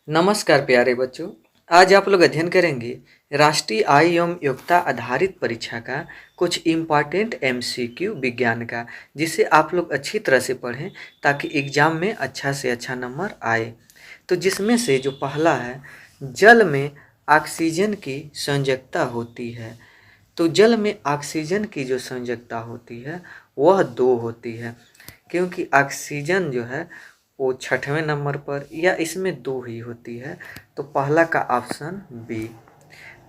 नमस्कार प्यारे बच्चों। आज आप लोग अध्ययन करेंगे राष्ट्रीय आय एवं योग्यता आधारित परीक्षा का कुछ इम्पॉर्टेंट एमसीक्यू विज्ञान का, जिसे आप लोग अच्छी तरह से पढ़ें ताकि एग्जाम में अच्छा से अच्छा नंबर आए। तो जिसमें से जो पहला है, जल में ऑक्सीजन की संयोजकता होती है। तो जल में ऑक्सीजन की जो संयोजकता होती है वह 2 होती है, क्योंकि ऑक्सीजन जो है वो 6वें नंबर पर या इसमें 2 ही होती है। तो पहला का ऑप्शन बी।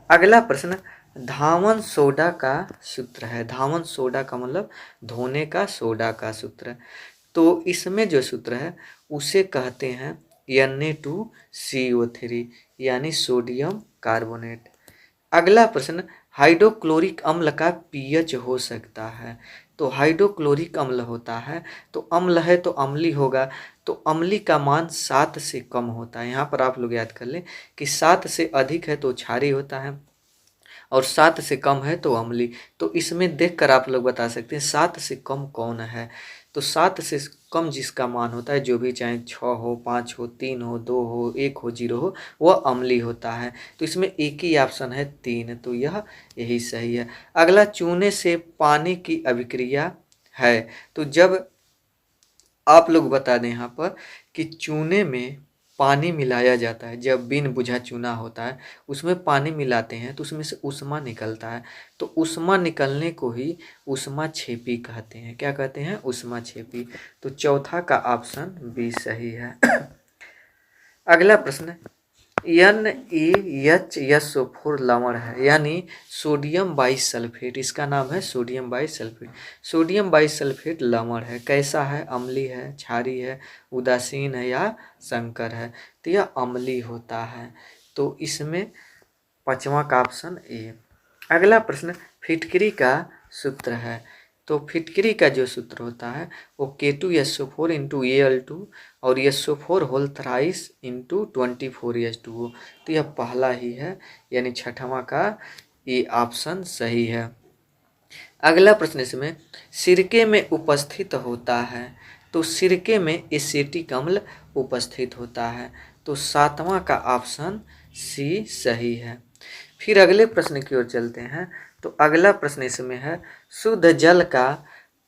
अगला प्रश्न, धावन सोडा का सूत्र है। धावन सोडा का मतलब धोने का सोडा का सूत्र। तो इसमें जो सूत्र है उसे कहते हैं Na2CO3 यानी सोडियम कार्बोनेट। अगला प्रश्न, हाइड्रोक्लोरिक अम्ल का पीएच हो सकता है। तो हाइड्रोक्लोरिक अम्ल होता है तो अम्ल है तो अम्लीय होगा, तो अम्लीय का मान 7 से कम होता है। यहाँ पर आप लोग याद कर लें कि 7 से अधिक है तो क्षारीय होता है और 7 से कम है तो अम्लीय। तो इसमें देखकर आप लोग बता सकते हैं 7 से कम कौन है। तो 7 से कम जिसका मान होता है, जो भी चाहे 6 हो, 5 हो, 3 हो, 2 हो, 1 हो, 0 हो, वह अम्लीय होता है। तो इसमें एक ही ऑप्शन है 3, तो यही सही है। अगला, चूने से पानी की अभिक्रिया है। तो जब आप लोग बता दें यहाँ पर कि चूने में पानी मिलाया जाता है, जब बिन बुझा चूना होता है उसमें पानी मिलाते हैं तो उसमें से ऊष्मा निकलता है। तो ऊष्मा निकलने को ही ऊष्मा छेपी कहते हैं। क्या कहते हैं? ऊष्मा छेपी। तो चौथा का ऑप्शन बी सही है। अगला प्रश्न, NaHSO4 लवण है, यानी सोडियम बाइसल्फेट। इसका नाम है सोडियम बाइसल्फेट। सोडियम बाइसल्फेट लवण है। कैसा है? अम्लीय है, क्षारीय है, उदासीन है या संकर है? तो यह अम्लीय होता है। तो इसमें 5वां का ऑप्शन ए। अगला प्रश्न, फिटकरी का सूत्र है। तो फिटकरी का जो सूत्र होता है वो K2SO4 इंटू Al2 और SO4 whole thrice into 24H2O। तो यह पहला ही है, यानी 6वां का ये ऑप्शन सही है। अगला प्रश्न, इसमें सिरके में उपस्थित होता है। तो सिरके में एसिटिक अम्ल उपस्थित होता है। तो 7वां का ऑप्शन सी सही है। फिर अगले प्रश्न की ओर चलते हैं। तो अगला प्रश्न इसमें है, शुद्ध जल का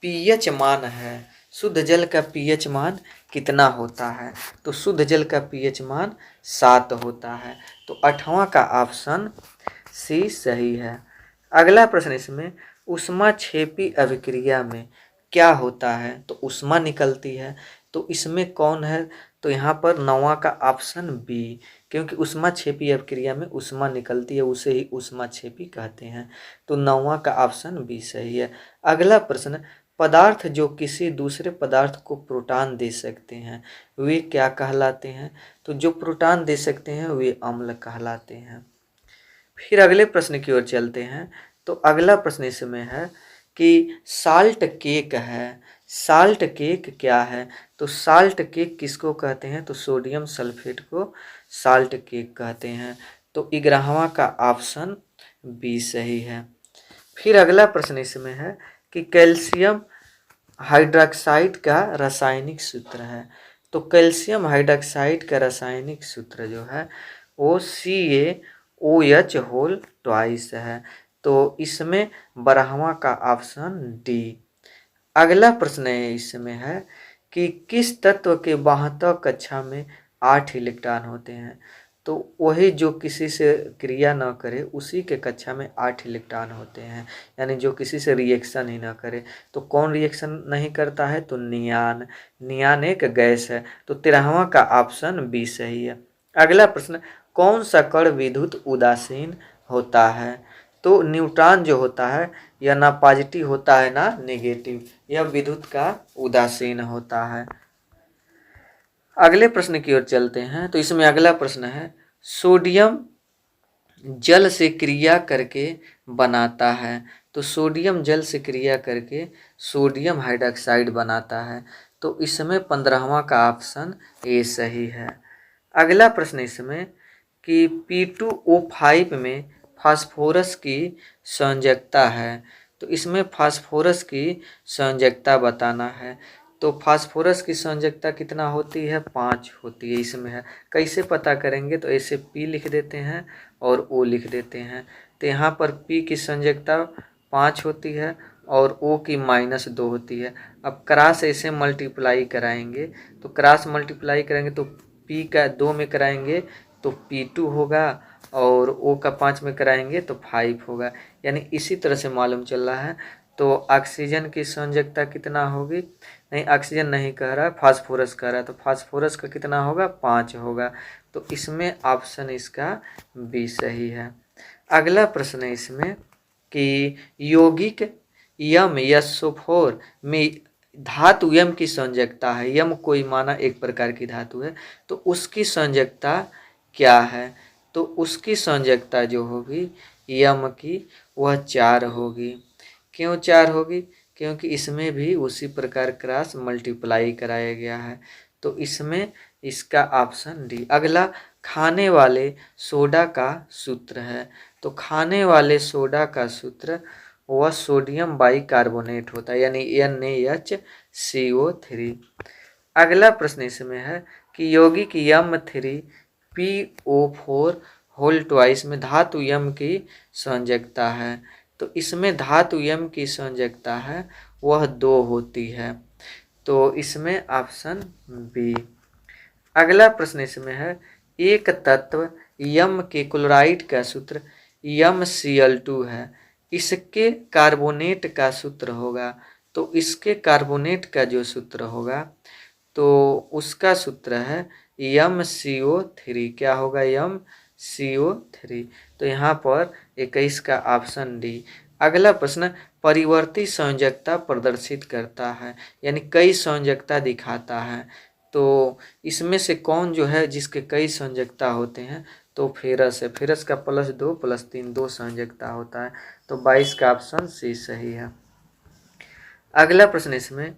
पीएच मान है। शुद्ध जल का पीएच मान कितना होता है? तो शुद्ध जल का पीएच मान 7 होता है। तो 8वां का ऑप्शन सी सही है। अगला प्रश्न इसमें, ऊष्मा छेपी अभिक्रिया में क्या होता है? तो ऊष्मा निकलती है। तो इसमें कौन है? तो यहाँ पर 9वां का ऑप्शन बी, क्योंकि ऊष्मा छेपी अभिक्रिया में ऊष्मा निकलती है, उसे ही ऊष्मा छेपी कहते हैं। तो 9वां का ऑप्शन बी सही है। अगला प्रश्न, पदार्थ जो किसी दूसरे पदार्थ को प्रोटॉन दे सकते हैं वे क्या कहलाते हैं? तो जो प्रोटॉन दे सकते हैं वे अम्ल कहलाते हैं। फिर अगले प्रश्न की ओर चलते हैं। तो अगला प्रश्न इसमें है कि साल्ट केक है। साल्ट केक क्या है? तो साल्ट केक किसको कहते हैं? तो सोडियम सल्फेट को साल्ट केक कहते हैं। तो 11वां का ऑप्शन बी सही है। फिर अगला प्रश्न इसमें है कि कैल्शियम हाइड्रोक्साइड का रासायनिक सूत्र है। तो कैल्शियम हाइड्रोक्साइड का रासायनिक सूत्र जो है वो CaOH होल ट्वाइस है। तो इसमें 12वां का ऑप्शन डी। अगला प्रश्न इसमें है कि किस तत्व के वाहक कक्षा में 8 इलेक्ट्रॉन होते हैं? तो वही जो किसी से क्रिया न करे उसी के कक्षा में 8 इलेक्ट्रॉन होते हैं, यानी जो किसी से रिएक्शन ही ना करे। तो कौन रिएक्शन नहीं करता है? तो नियान। नियान एक गैस है। तो 13वां का ऑप्शन बी सही है। अगला प्रश्न, कौन सा कण विद्युत उदासीन होता है? तो न्यूट्रॉन जो होता है यह ना पॉजिटिव होता है ना नेगेटिव, यह विद्युत का उदासीन होता है। अगले प्रश्न की ओर चलते हैं। तो इसमें अगला प्रश्न है, सोडियम जल से क्रिया करके बनाता है। तो सोडियम जल से क्रिया करके सोडियम हाइड्रोक्साइड बनाता है। तो इसमें 15वां का ऑप्शन ए सही है। अगला प्रश्न इसमें कि P2O5 में फास्फोरस की संयोजकता है। तो इसमें फास्फोरस की संयोजकता बताना है। तो फास्फोरस की संयोजकता कितना होती है, 5 होती है, इसमें है। कैसे पता करेंगे, तो ऐसे P लिख देते हैं और O लिख देते हैं। तो यहाँ पर P की संयोजकता 5 होती है और O की -2 होती है। अब क्रॉस ऐसे मल्टीप्लाई कराएंगे, तो क्रॉस मल्टीप्लाई करेंगे तो P का 2 में कराएंगे तो P2 होगा और O का 5 में कराएंगे तो 5 होगा। यानी इसी तरह से मालूम चल रहा है। तो ऑक्सीजन की संयोजकता कितना होगी, नहीं ऑक्सीजन नहीं कह रहा है, फास्फोरस कह रहा है, तो फास्फोरस का कितना होगा, 5 होगा। तो इसमें ऑप्शन इसका बी सही है। अगला प्रश्न है इसमें कि यौगिक यम SO4 में धातु यम की संयोजकता है। यम कोई माना एक प्रकार की धातु है, तो उसकी संयोजकता क्या है, तो उसकी संयोजकता जो होगी यम की वह 4 होगी। क्यों 4 होगी, क्योंकि इसमें भी उसी प्रकार क्रॉस मल्टीप्लाई कराया गया है। तो इसमें इसका ऑप्शन डी। अगला खाने वाले सोडा का सूत्र है, तो खाने वाले सोडा का सूत्र वह सोडियम बाइकार्बोनेट होता है, यानी NaHCO3। अगला प्रश्न इसमें है कि यौगिक M3PO4 होल ट्वाइस में धातु यम की संयोजकता है, तो इसमें धातु यम की संयोजकता है वह 2 होती है। तो इसमें ऑप्शन बी। अगला प्रश्न इसमें है एक तत्व यम के क्लोराइड का सूत्र MCl2 है, इसके कार्बोनेट का सूत्र होगा, तो इसके कार्बोनेट का जो सूत्र होगा तो उसका सूत्र है MCO3। क्या होगा, MCO3। तो यहाँ पर 21 का ऑप्शन डी। अगला प्रश्न परिवर्ती संयोजकता प्रदर्शित करता है, यानी कई संयोजकता दिखाता है, तो इसमें से कौन जो है जिसके कई संयोजकता होते हैं, तो फेरस है। फेरस का +2 +3 2 संयोजकता होता है। तो 22 का ऑप्शन सी सही है। अगला प्रश्न इसमें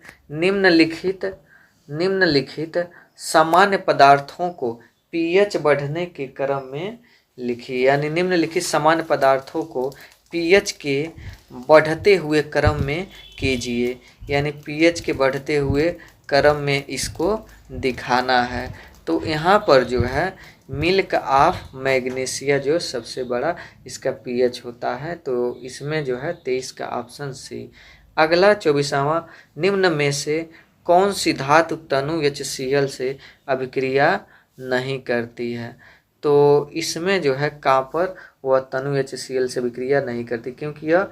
निम्नलिखित सामान्य पदार्थों को पीएच बढ़ने के क्रम में लिखिए, यानी निम्नलिखित सामान्य पदार्थों को पीएच के बढ़ते हुए क्रम में कीजिए, यानी पीएच के बढ़ते हुए क्रम में इसको दिखाना है। तो यहाँ पर जो है मिल्क ऑफ मैग्नीशिया जो सबसे बड़ा इसका पीएच होता है, तो इसमें जो है 23 का ऑप्शन सी। अगला 24वां, निम्न में से कौन सी धातु तनु HCl से अभिक्रिया नहीं करती है, तो इसमें जो है कॉपर वह तनु HCl से अभिक्रिया नहीं करती, क्योंकि यह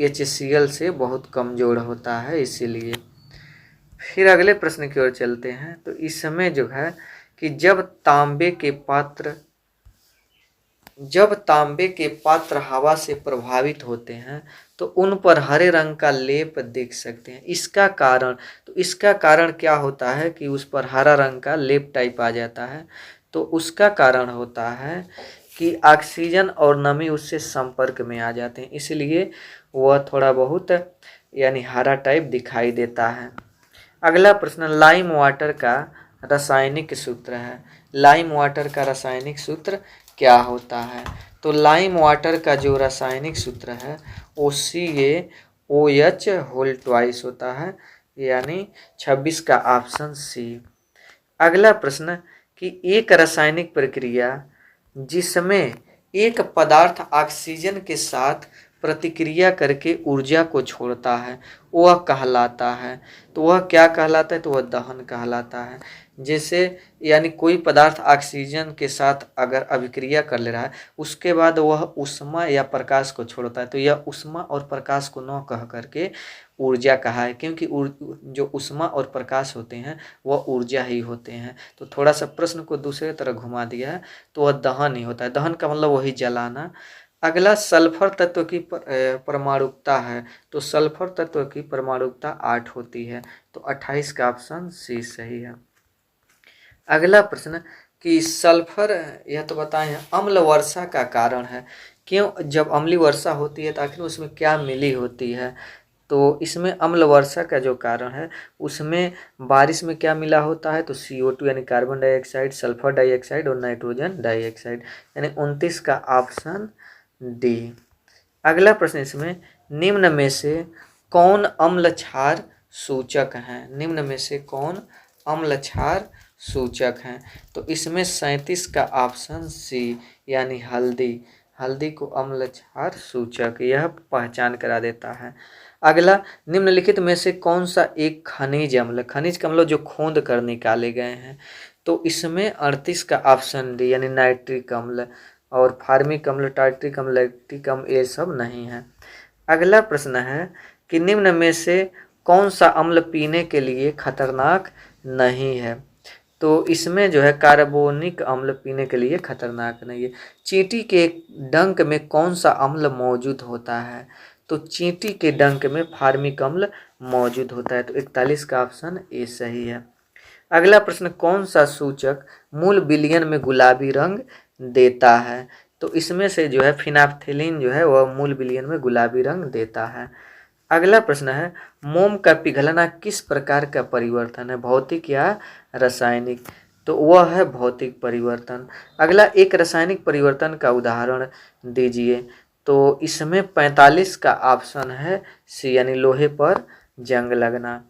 HCl से बहुत कमज़ोर होता है, इसीलिए। फिर अगले प्रश्न की ओर चलते हैं। तो इसमें जो है कि जब तांबे के पात्र हवा से प्रभावित होते हैं तो उन पर हरे रंग का लेप देख सकते हैं। इसका कारण, तो इसका कारण क्या होता है कि उस पर हरा रंग का लेप टाइप आ जाता है, तो उसका कारण होता है कि ऑक्सीजन और नमी उससे संपर्क में आ जाते हैं, इसलिए वह थोड़ा बहुत यानी हरा टाइप दिखाई देता है। अगला प्रश्न लाइम वाटर का रासायनिक सूत्र है। लाइम वाटर का रासायनिक सूत्र क्या होता है, तो लाइम वाटर का जो रासायनिक सूत्र है वो CaOH होल ट्वाइस होता है, यानी 26 का ऑप्शन सी। अगला प्रश्न कि एक रासायनिक प्रक्रिया जिसमें एक पदार्थ ऑक्सीजन के साथ प्रतिक्रिया करके ऊर्जा को छोड़ता है वह कहलाता है, तो वह क्या कहलाता है, तो वह दहन कहलाता है। जैसे यानी कोई पदार्थ ऑक्सीजन के साथ अगर अभिक्रिया कर ले रहा है उसके बाद वह ऊष्मा या प्रकाश को छोड़ता है, तो यह ऊष्मा और प्रकाश को न कह करके ऊर्जा कहा है, क्योंकि जो ऊष्मा और प्रकाश होते हैं वह ऊर्जा ही होते हैं। तो थोड़ा सा प्रश्न को दूसरे तरह घुमा दिया है, तो वह दहन ही होता है। दहन का मतलब वही जलाना। अगला सल्फर तत्व की परमाणुकता है, तो सल्फर तत्व की परमाणुकता 8 होती है, तो 28 का ऑप्शन सी सही है। अगला प्रश्न कि सल्फर यह तो बताएं अम्ल वर्षा का कारण है, क्यों जब अम्लीय वर्षा होती है तो आखिर उसमें क्या मिली होती है, तो इसमें अम्ल वर्षा का जो कारण है उसमें बारिश में क्या मिला होता है, तो CO2 यानी कार्बन डाइऑक्साइड, सल्फर डाइऑक्साइड और नाइट्रोजन डाइऑक्साइड, यानी 29 का ऑप्शन डी। अगला प्रश्न इसमें निम्न में से कौन अम्ल क्षार सूचक हैं? निम्न में से कौन अम्ल क्षार सूचक हैं? तो इसमें 37 का ऑप्शन सी यानी हल्दी, हल्दी को अम्ल क्षार सूचक यह पहचान करा देता है। अगला, निम्नलिखित में से कौन सा एक खनिज अम्ल, खनिज के अम्ल जो खोद कर निकाले गए हैं, तो इसमें 38 का ऑप्शन डी यानी नाइट्रिक अम्ल, और फार्मिक अम्ल, टार्ट्रिक अम्ल, लैक्टिक अम्ल ये सब नहीं है। अगला प्रश्न है कि निम्न में से कौन सा अम्ल पीने के लिए खतरनाक नहीं है? तो इसमें जो है कार्बोनिक अम्ल पीने के लिए खतरनाक नहीं है। चींटी के डंक में कौन सा अम्ल मौजूद होता है? तो चींटी के डंक में फार्मिक अम्ल मौजूद होता है। तो 41 का ऑप्शन ए सही है। अगला प्रश्न, कौन सा सूचक मूल विलयन में गुलाबी रंग देता है? तो इसमें से जो है फिनाप्थेलिन जो है वह मूल विलयन में गुलाबी रंग देता है। अगला प्रश्न है, मोम का पिघलना किस प्रकार का परिवर्तन है, भौतिक या रासायनिक? तो वह है भौतिक परिवर्तन। अगला, एक रासायनिक परिवर्तन का उदाहरण दीजिए। तो इसमें 45 का ऑप्शन है सी यानी लोहे पर जंग लगना।